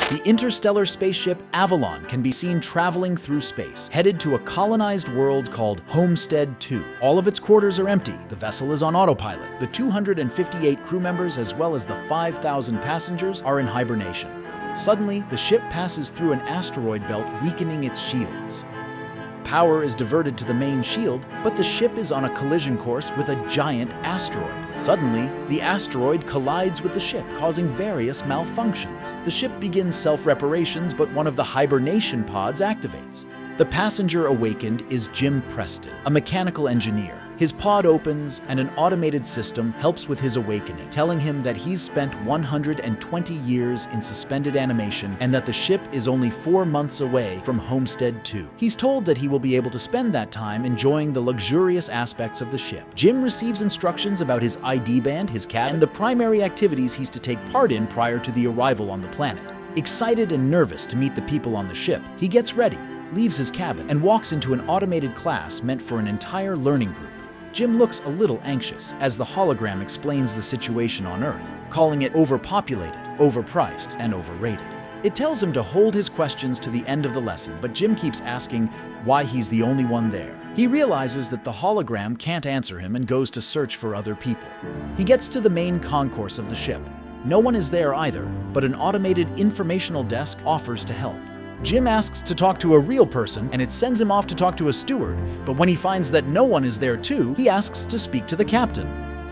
The interstellar spaceship Avalon can be seen traveling through space, headed to a colonized world called Homestead 2. All of its quarters are empty. The vessel is on autopilot. The 258 crew members as well as the 5,000 passengers are in hibernation. Suddenly, the ship passes through an asteroid belt, weakening its shields. Power is diverted to the main shield, but the ship is on a collision course with a giant asteroid. Suddenly, the asteroid collides with the ship, causing various malfunctions. The ship begins self-reparations, but one of the hibernation pods activates. The passenger awakened is Jim Preston, a mechanical engineer. His pod opens, and an automated system helps with his awakening, telling him that he's spent 120 years in suspended animation and that the ship is only 4 months away from Homestead 2. He's told that he will be able to spend that time enjoying the luxurious aspects of the ship. Jim receives instructions about his ID band, his cabin, and the primary activities he's to take part in prior to the arrival on the planet. Excited and nervous to meet the people on the ship, he gets ready, leaves his cabin, and walks into an automated class meant for an entire learning group. Jim looks a little anxious as the hologram explains the situation on Earth, calling it overpopulated, overpriced, and overrated. It tells him to hold his questions to the end of the lesson, but Jim keeps asking why he's the only one there. He realizes that the hologram can't answer him and goes to search for other people. He gets to the main concourse of the ship. No one is there either, but an automated informational desk offers to help. Jim asks to talk to a real person, and it sends him off to talk to a steward, but when he finds that no one is there too, he asks to speak to the captain.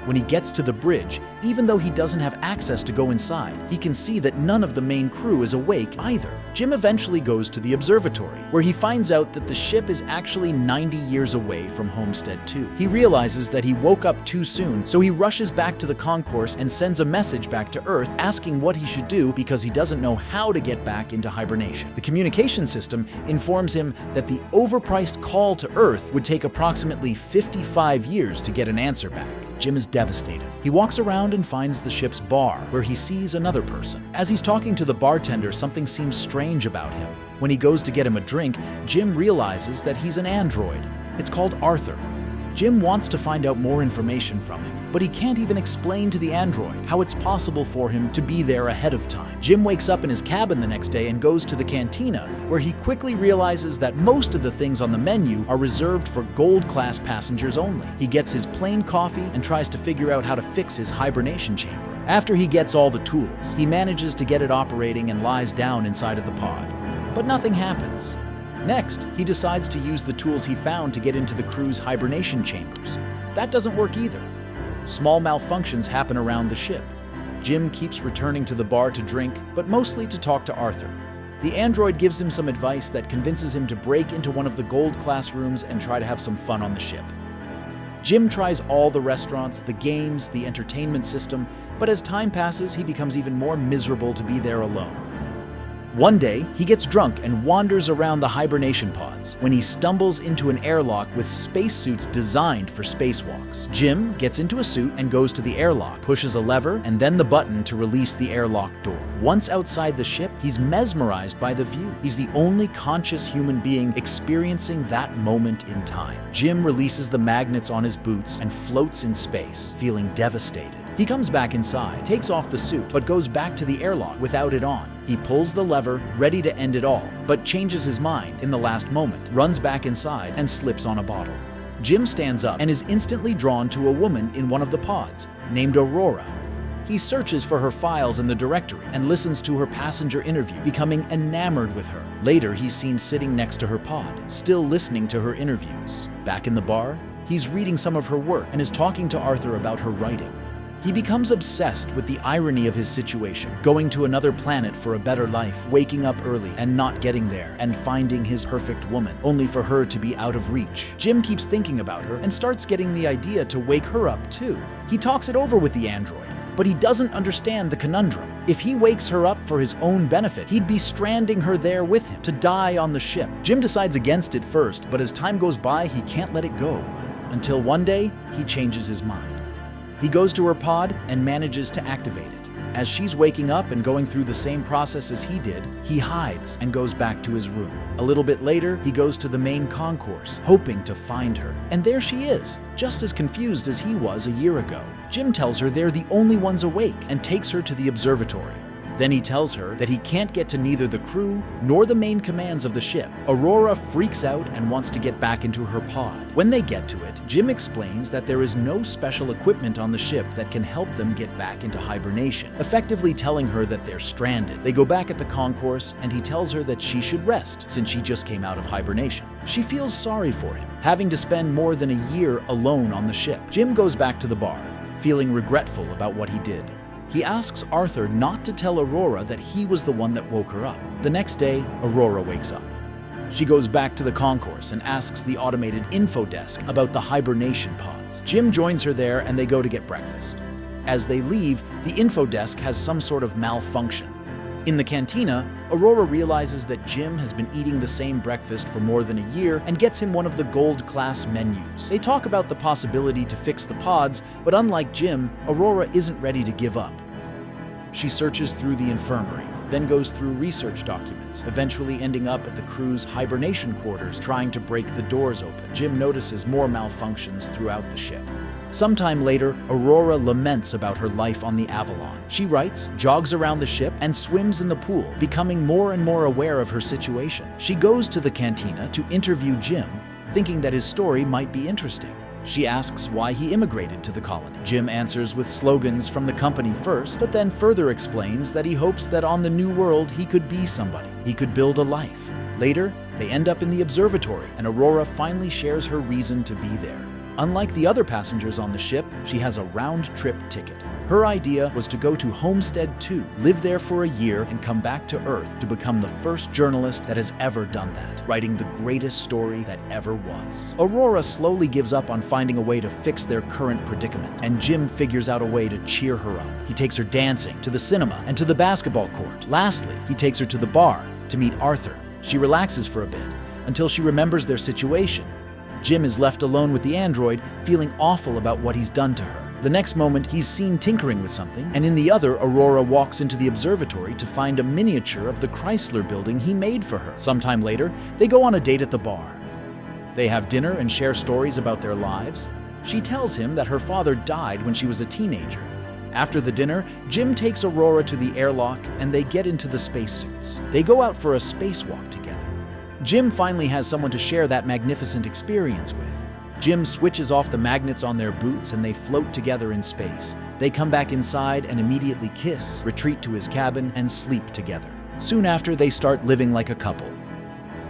When he gets to the bridge, even though he doesn't have access to go inside, he can see that none of the main crew is awake either. Jim eventually goes to the observatory, where he finds out that the ship is actually 90 years away from Homestead 2. He realizes that he woke up too soon, so he rushes back to the concourse and sends a message back to Earth asking what he should do because he doesn't know how to get back into hibernation. The communication system informs him that the overpriced call to Earth would take approximately 55 years to get an answer back. Jim is devastated. He walks around and finds the ship's bar, where he sees another person. As he's talking to the bartender, something seems strange about him. When he goes to get him a drink, Jim realizes that he's an android. It's called Arthur. Jim wants to find out more information from him, but he can't even explain to the android how it's possible for him to be there ahead of time. Jim wakes up in his cabin the next day and goes to the cantina, where he quickly realizes that most of the things on the menu are reserved for gold-class passengers only. He gets his plain coffee and tries to figure out how to fix his hibernation chamber. After he gets all the tools, he manages to get it operating and lies down inside of the pod. But nothing happens. Next, he decides to use the tools he found to get into the crew's hibernation chambers. That doesn't work either. Small malfunctions happen around the ship. Jim keeps returning to the bar to drink, but mostly to talk to Arthur. The android gives him some advice that convinces him to break into one of the gold class rooms and try to have some fun on the ship. Jim tries all the restaurants, the games, the entertainment system, but as time passes, he becomes even more miserable to be there alone. One day, he gets drunk and wanders around the hibernation pods when he stumbles into an airlock with spacesuits designed for spacewalks. Jim gets into a suit and goes to the airlock, pushes a lever and then the button to release the airlock door. Once outside the ship, he's mesmerized by the view. He's the only conscious human being experiencing that moment in time. Jim releases the magnets on his boots and floats in space, feeling devastated. He comes back inside, takes off the suit, but goes back to the airlock without it on. He pulls the lever, ready to end it all, but changes his mind in the last moment, runs back inside, and slips on a bottle. Jim stands up and is instantly drawn to a woman in one of the pods, named Aurora. He searches for her files in the directory and listens to her passenger interview, becoming enamored with her. Later, he's seen sitting next to her pod, still listening to her interviews. Back in the bar, he's reading some of her work and is talking to Arthur about her writing. He becomes obsessed with the irony of his situation, going to another planet for a better life, waking up early and not getting there, and finding his perfect woman, only for her to be out of reach. Jim keeps thinking about her and starts getting the idea to wake her up too. He talks it over with the android, but he doesn't understand the conundrum. If he wakes her up for his own benefit, he'd be stranding her there with him, to die on the ship. Jim decides against it first, but as time goes by, he can't let it go. Until one day, he changes his mind. He goes to her pod and manages to activate it. As she's waking up and going through the same process as he did, he hides and goes back to his room. A little bit later, he goes to the main concourse, hoping to find her. And there she is, just as confused as he was a year ago. Jim tells her they're the only ones awake and takes her to the observatory. Then he tells her that he can't get to neither the crew nor the main commands of the ship. Aurora freaks out and wants to get back into her pod. When they get to it, Jim explains that there is no special equipment on the ship that can help them get back into hibernation, effectively telling her that they're stranded. They go back at the concourse, and he tells her that she should rest since she just came out of hibernation. She feels sorry for him, having to spend more than a year alone on the ship. Jim goes back to the bar, feeling regretful about what he did. He asks Arthur not to tell Aurora that he was the one that woke her up. The next day, Aurora wakes up. She goes back to the concourse and asks the automated info desk about the hibernation pods. Jim joins her there and they go to get breakfast. As they leave, the info desk has some sort of malfunction. In the cantina, Aurora realizes that Jim has been eating the same breakfast for more than a year and gets him one of the gold-class menus. They talk about the possibility to fix the pods, but unlike Jim, Aurora isn't ready to give up. She searches through the infirmary, then goes through research documents, eventually ending up at the crew's hibernation quarters trying to break the doors open. Jim notices more malfunctions throughout the ship. Sometime later, Aurora laments about her life on the Avalon. She writes, jogs around the ship, and swims in the pool, becoming more and more aware of her situation. She goes to the cantina to interview Jim, thinking that his story might be interesting. She asks why he immigrated to the colony. Jim answers with slogans from the company first, but then further explains that he hopes that on the new world he could be somebody. He could build a life. Later, they end up in the observatory, and Aurora finally shares her reason to be there. Unlike the other passengers on the ship, she has a round-trip ticket. Her idea was to go to Homestead 2, live there for a year, and come back to Earth to become the first journalist that has ever done that, writing the greatest story that ever was. Aurora slowly gives up on finding a way to fix their current predicament, and Jim figures out a way to cheer her up. He takes her dancing, to the cinema, and to the basketball court. Lastly, he takes her to the bar to meet Arthur. She relaxes for a bit, until she remembers their situation. Jim is left alone with the android, feeling awful about what he's done to her. The next moment, he's seen tinkering with something, and in the other, Aurora walks into the observatory to find a miniature of the Chrysler building he made for her. Sometime later, they go on a date at the bar. They have dinner and share stories about their lives. She tells him that her father died when she was a teenager. After the dinner, Jim takes Aurora to the airlock, and they get into the spacesuits. They go out for a spacewalk together. Jim finally has someone to share that magnificent experience with. Jim switches off the magnets on their boots and they float together in space. They come back inside and immediately kiss, retreat to his cabin, and sleep together. Soon after, they start living like a couple.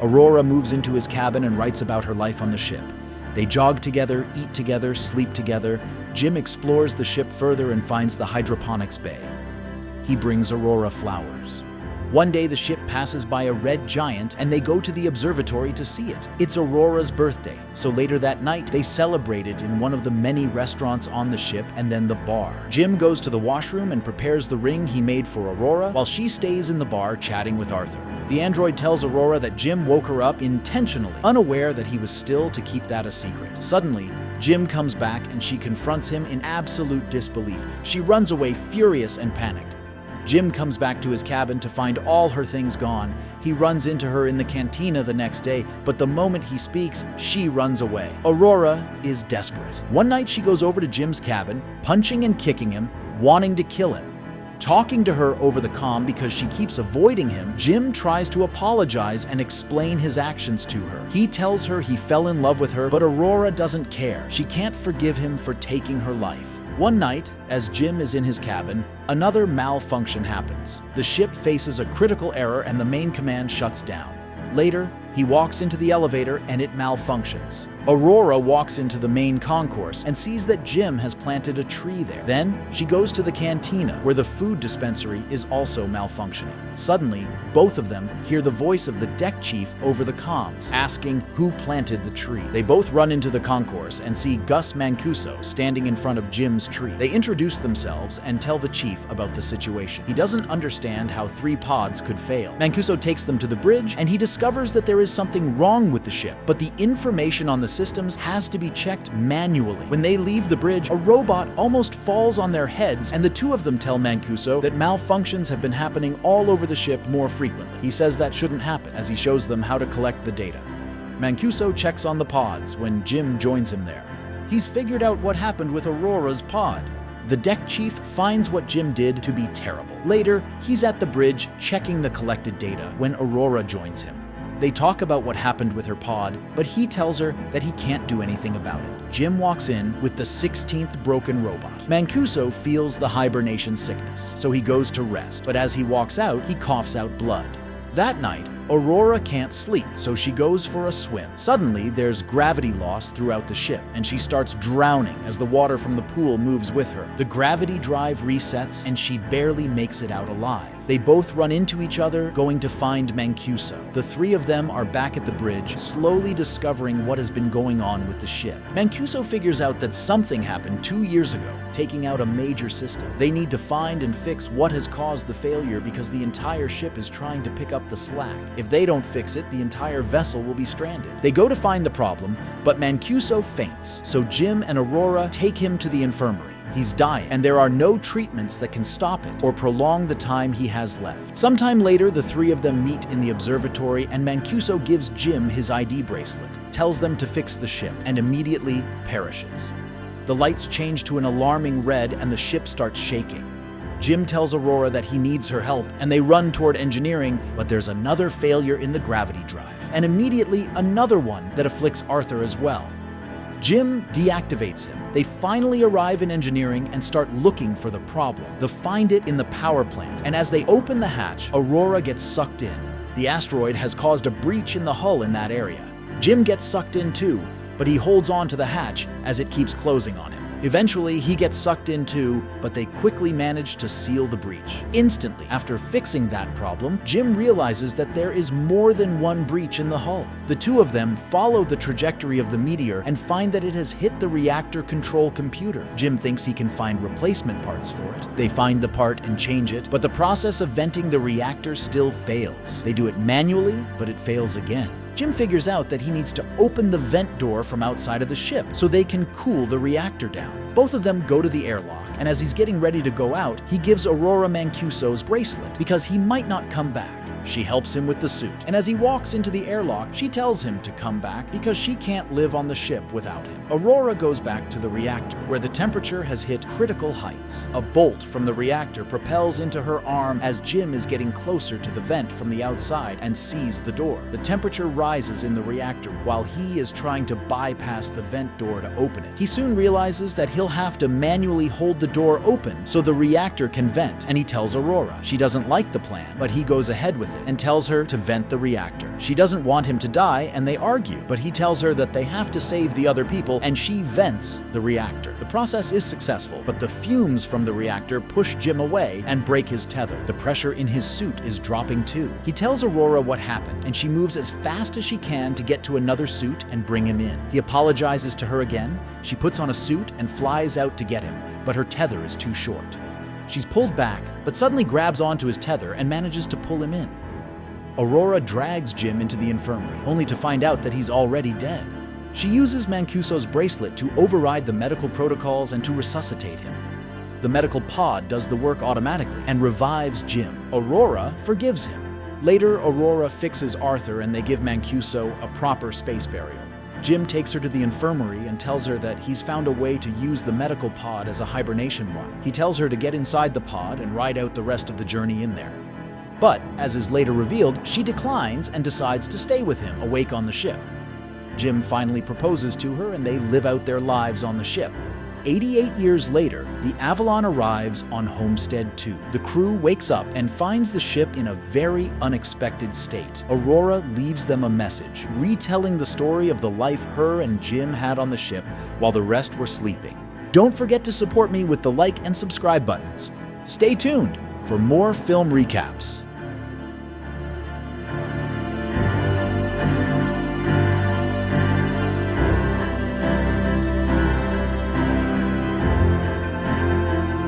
Aurora moves into his cabin and writes about her life on the ship. They jog together, eat together, sleep together. Jim explores the ship further and finds the hydroponics bay. He brings Aurora flowers. One day, the ship passes by a red giant, and they go to the observatory to see it. It's Aurora's birthday, so later that night, they celebrate it in one of the many restaurants on the ship and then the bar. Jim goes to the washroom and prepares the ring he made for Aurora, while she stays in the bar chatting with Arthur. The android tells Aurora that Jim woke her up intentionally, unaware that he was still to keep that a secret. Suddenly, Jim comes back and she confronts him in absolute disbelief. She runs away furious and panicked. Jim comes back to his cabin to find all her things gone. He runs into her in the cantina the next day, but the moment he speaks, she runs away. Aurora is desperate. One night she goes over to Jim's cabin, punching and kicking him, wanting to kill him. Talking to her over the comm because she keeps avoiding him, Jim tries to apologize and explain his actions to her. He tells her he fell in love with her, but Aurora doesn't care. She can't forgive him for taking her life. One night, as Jim is in his cabin, another malfunction happens. The ship faces a critical error and the main command shuts down. Later, he walks into the elevator and it malfunctions. Aurora walks into the main concourse and sees that Jim has planted a tree there. Then, she goes to the cantina, where the food dispensary is also malfunctioning. Suddenly, both of them hear the voice of the deck chief over the comms, asking who planted the tree. They both run into the concourse and see Gus Mancuso standing in front of Jim's tree. They introduce themselves and tell the chief about the situation. He doesn't understand how 3 pods could fail. Mancuso takes them to the bridge, and he discovers that there is something wrong with the ship, but the information on the systems has to be checked manually. When they leave the bridge, a robot almost falls on their heads, and the two of them tell Mancuso that malfunctions have been happening all over the ship more frequently. He says that shouldn't happen, as he shows them how to collect the data. Mancuso checks on the pods when Jim joins him there. He's figured out what happened with Aurora's pod. The deck chief finds what Jim did to be terrible. Later, he's at the bridge checking the collected data when Aurora joins him. They talk about what happened with her pod, but he tells her that he can't do anything about it. Jim walks in with the 16th broken robot. Mancuso feels the hibernation sickness, so he goes to rest, but as he walks out, he coughs out blood. That night, Aurora can't sleep, so she goes for a swim. Suddenly, there's gravity loss throughout the ship, and she starts drowning as the water from the pool moves with her. The gravity drive resets, and she barely makes it out alive. They both run into each other, going to find Mancuso. The three of them are back at the bridge, slowly discovering what has been going on with the ship. Mancuso figures out that something happened 2 years ago, taking out a major system. They need to find and fix what has caused the failure because the entire ship is trying to pick up the slack. If they don't fix it, the entire vessel will be stranded. They go to find the problem, but Mancuso faints, so Jim and Aurora take him to the infirmary. He's dying, and there are no treatments that can stop it or prolong the time he has left. Sometime later, the three of them meet in the observatory, and Mancuso gives Jim his ID bracelet, tells them to fix the ship, and immediately perishes. The lights change to an alarming red, and the ship starts shaking. Jim tells Aurora that he needs her help, and they run toward engineering, but there's another failure in the gravity drive, and immediately another one that afflicts Arthur as well. Jim deactivates him. They finally arrive in engineering and start looking for the problem. They find it in the power plant, and as they open the hatch, Aurora gets sucked in. The asteroid has caused a breach in the hull in that area. Jim gets sucked in too, but he holds on to the hatch as it keeps closing on him. Eventually, he gets sucked in too, but they quickly manage to seal the breach. Instantly, after fixing that problem, Jim realizes that there is more than one breach in the hull. The two of them follow the trajectory of the meteor and find that it has hit the reactor control computer. Jim thinks he can find replacement parts for it. They find the part and change it, but the process of venting the reactor still fails. They do it manually, but it fails again. Jim figures out that he needs to open the vent door from outside of the ship so they can cool the reactor down. Both of them go to the airlock, and as he's getting ready to go out, he gives Aurora Mancuso's bracelet because he might not come back. She helps him with the suit, and as he walks into the airlock, she tells him to come back because she can't live on the ship without him. Aurora goes back to the reactor, where the temperature has hit critical heights. A bolt from the reactor propels into her arm as Jim is getting closer to the vent from the outside and sees the door. The temperature rises in the reactor while he is trying to bypass the vent door to open it. He soon realizes that he'll have to manually hold the door open so the reactor can vent, and he tells Aurora. She doesn't like the plan, but he goes ahead with it and tells her to vent the reactor. She doesn't want him to die, and they argue, but he tells her that they have to save the other people, and she vents the reactor. The process is successful, but the fumes from the reactor push Jim away and break his tether. The pressure in his suit is dropping too. He tells Aurora what happened, and she moves as fast as she can to get to another suit and bring him in. He apologizes to her again. She puts on a suit and flies out to get him, but her tether is too short. She's pulled back, but suddenly grabs onto his tether and manages to pull him in. Aurora drags Jim into the infirmary, only to find out that he's already dead. She uses Mancuso's bracelet to override the medical protocols and to resuscitate him. The medical pod does the work automatically and revives Jim. Aurora forgives him. Later, Aurora fixes Arthur and they give Mancuso a proper space burial. Jim takes her to the infirmary and tells her that he's found a way to use the medical pod as a hibernation one. He tells her to get inside the pod and ride out the rest of the journey in there. But, as is later revealed, she declines and decides to stay with him, awake on the ship. Jim finally proposes to her and they live out their lives on the ship. 88 years later, the Avalon arrives on Homestead 2. The crew wakes up and finds the ship in a very unexpected state. Aurora leaves them a message, retelling the story of the life her and Jim had on the ship while the rest were sleeping. Don't forget to support me with the like and subscribe buttons. Stay tuned for more film recaps.